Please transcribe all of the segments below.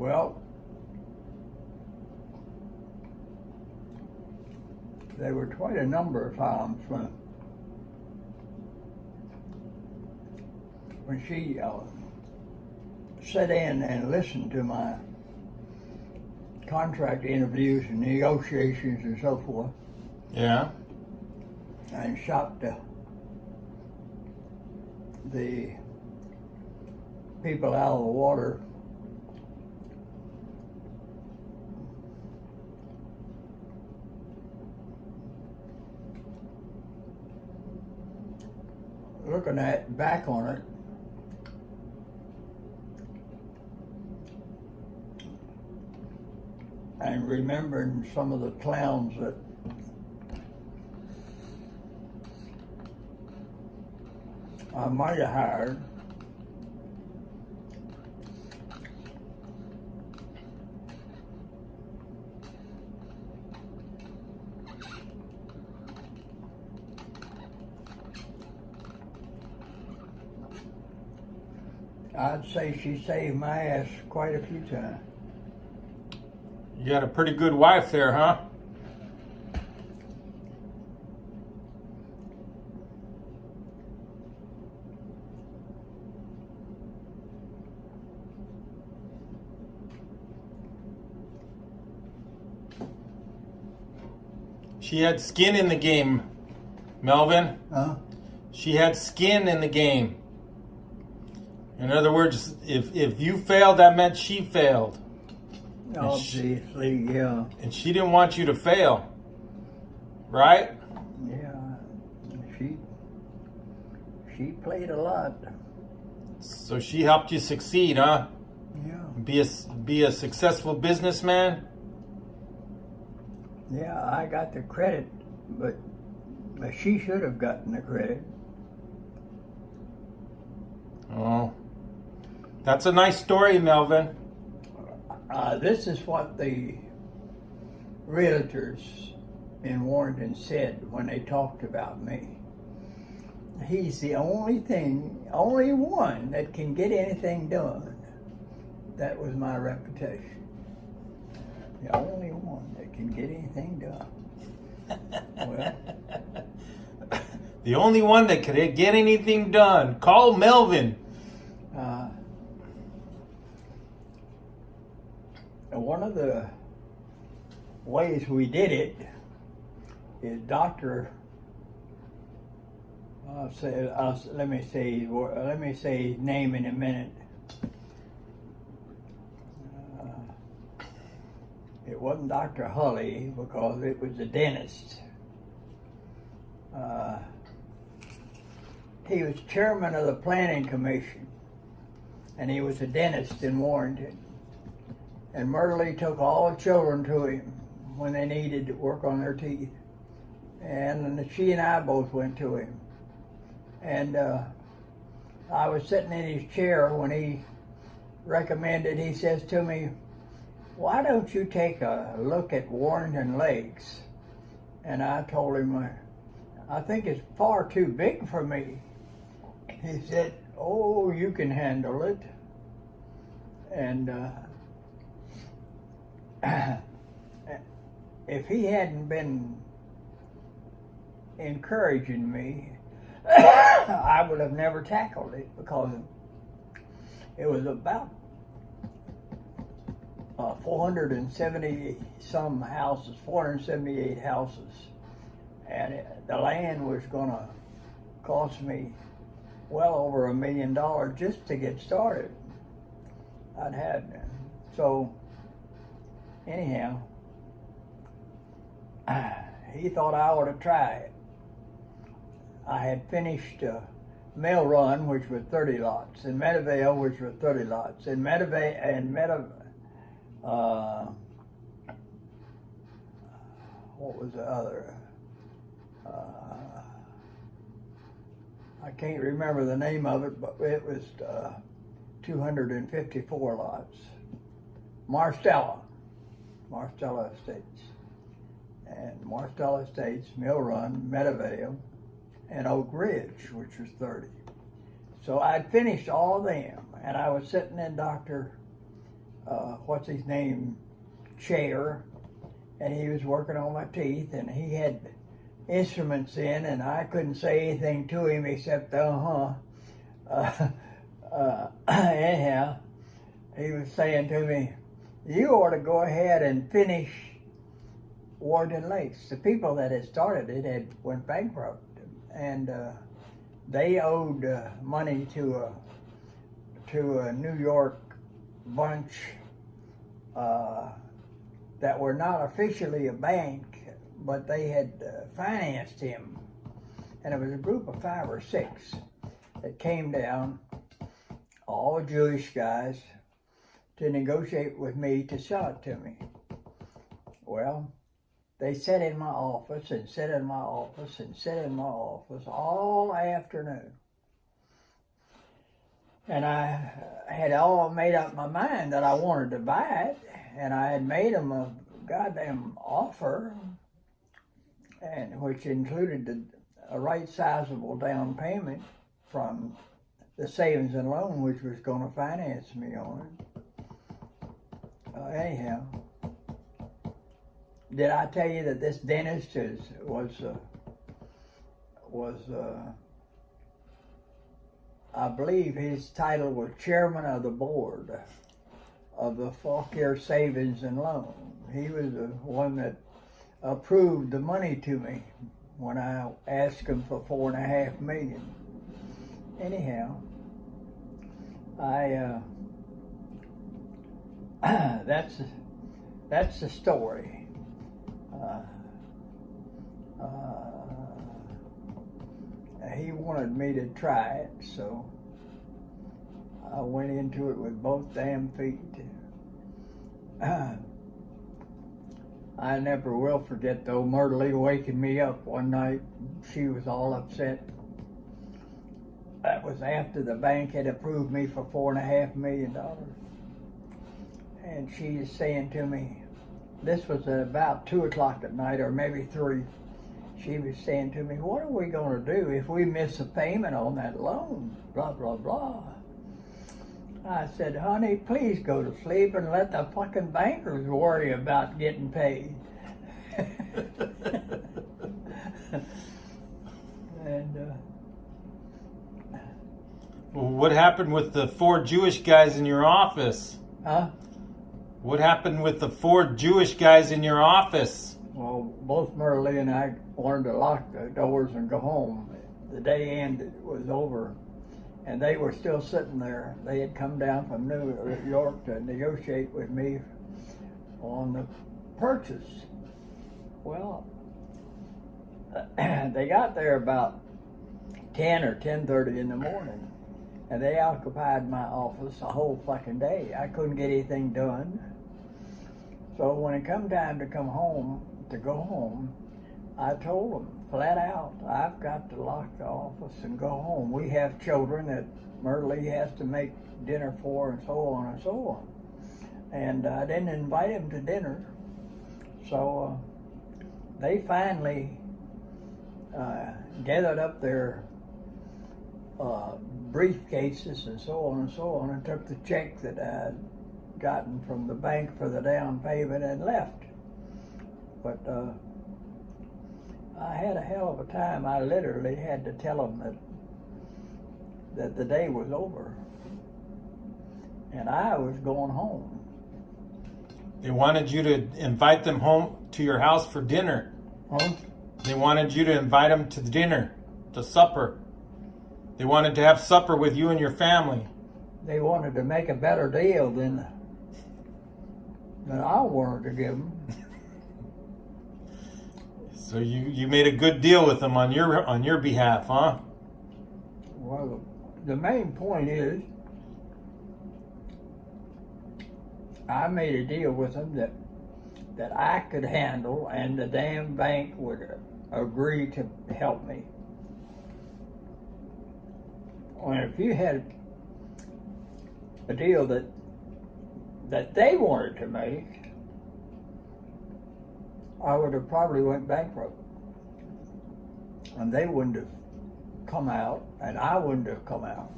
Well, there were quite a number of times when she sat in and listened to my contract interviews and negotiations and so forth. Yeah. And shot the people out of the water. Looking back on it, and remembering some of the clowns that I might have hired, I'd say she saved my ass quite a few times. You got a pretty good wife there, huh? She had skin in the game, Melvin. Huh? She had skin in the game. In other words, if you failed, that meant she failed. Obviously, yeah. And she didn't want you to fail, right? Yeah. She played a lot. So she helped you succeed, huh? Yeah. Be a successful businessman. Yeah, I got the credit, but she should have gotten the credit. Oh, that's a nice story, Melvin. This is what the realtors in Warrenton said when they talked about me. He's the only one that can get anything done. That was my reputation. The only one that can get anything done. Well, the only one that could get anything done. Call Melvin. One of the ways we did it is Dr. Let me say his name in a minute. It wasn't Dr. Hulley because it was a dentist. He was chairman of the planning commission, and he was a dentist in Warrenton. And Myrtle took all the children to him when they needed to work on their teeth. And she and I both went to him. And I was sitting in his chair when he recommended, he says to me, "Why don't you take a look at Warrenton Lakes?" And I told him, "I think it's far too big for me." He said, "Oh, you can handle it." And if he hadn't been encouraging me, I would have never tackled it, because it was about 470 some houses, 478 houses, and the land was going to cost me well over $1 million just to get started. So anyhow, he thought I ought to try it. I had finished Mill Run, which was 30 lots, and Meadowvale, which was 30 lots, and what was the other? I can't remember the name of it, but it was 254 lots. Marstella Estates. And Marstella Estates, Mill Run, Meadowvale, and Oak Ridge, which was 30. So I'd finished all of them, and I was sitting in Dr. what's his name, chair, and he was working on my teeth, and he had instruments in, and I couldn't say anything to him except anyhow, he was saying to me, you ought to go ahead and finish Warden Lakes. The people that had started it had went bankrupt, and they owed money to a New York bunch that were not officially a bank, but they had financed him. And it was a group of 5 or 6 that came down, all Jewish guys, to negotiate with me to sell it to me. Well, they sat in my office and sat in my office and sat in my office all afternoon. And I had all made up my mind that I wanted to buy it, and I had made them a goddamn offer, and which included a right sizable down payment from the savings and loan, which was going to finance me on it. Anyhow, did I tell you that this dentist I believe his title was chairman of the board of the Fauquier Savings and Loan. He was the one that approved the money to me when I asked him for $4.5 million. Anyhow, that's the story. He wanted me to try it, so I went into it with both damn feet. I never will forget, though, Myrtle waking me up one night. She was all upset. That was after the bank had approved me for $4.5 million. And she is saying to me, this was at about 2 o'clock at night, or maybe 3. She was saying to me, what are we going to do if we miss a payment on that loan? Blah, blah, blah. I said, honey, please go to sleep and let the fucking bankers worry about getting paid. And well, what happened with the 4 Jewish guys in your office? Huh? What happened with the 4 Jewish guys in your office? Well, both Merle and I wanted to lock the doors and go home. The day ended, it was over, and they were still sitting there. They had come down from New York to negotiate with me on the purchase. Well, they got there about 10 or 10:30 in the morning, and they occupied my office a whole fucking day. I couldn't get anything done. So when it come time to go home, I told them flat out, I've got to lock the office and go home. We have children that Myrtle has to make dinner for, and so on and so on. And I didn't invite them to dinner. So they finally gathered up their briefcases and so on, and took the check that I'd gotten from the bank for the down payment and left. But I had a hell of a time. I literally had to tell them that the day was over, and I was going home. They wanted you to invite them home to your house for dinner. Huh? They wanted you to invite them to dinner, to supper. They wanted to have supper with you and your family. They wanted to make a better deal than I wanted to give them. So you made a good deal with them on your behalf, huh? Well, the main point is, I made a deal with them that I could handle, and the damn bank would agree to help me. Well, if you had a deal that they wanted to make, I would have probably went bankrupt, and they wouldn't have come out, and I wouldn't have come out.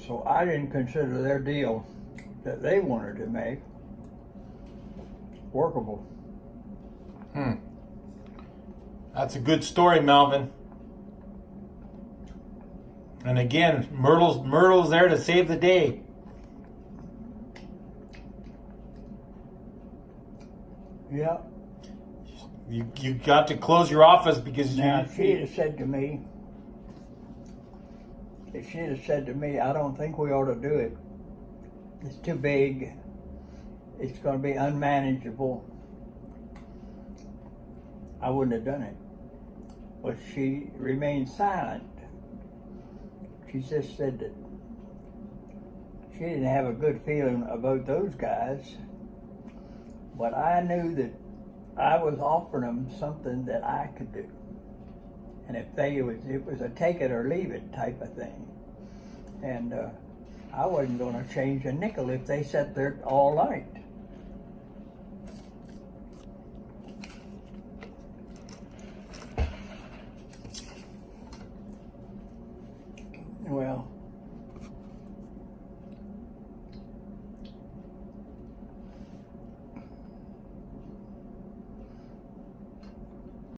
So I didn't consider their deal that they wanted to make workable. That's a good story, Melvin. And again, Myrtle's there to save the day. Yeah. You got to close your office because Now, if she'd have said to me, I don't think we ought to do it. It's too big. It's going to be unmanageable. I wouldn't have done it. But she remained silent. She just said that she didn't have a good feeling about those guys. But I knew that I was offering them something that I could do. And it was a take it or leave it type of thing. And I wasn't going to change a nickel if they sat there all night.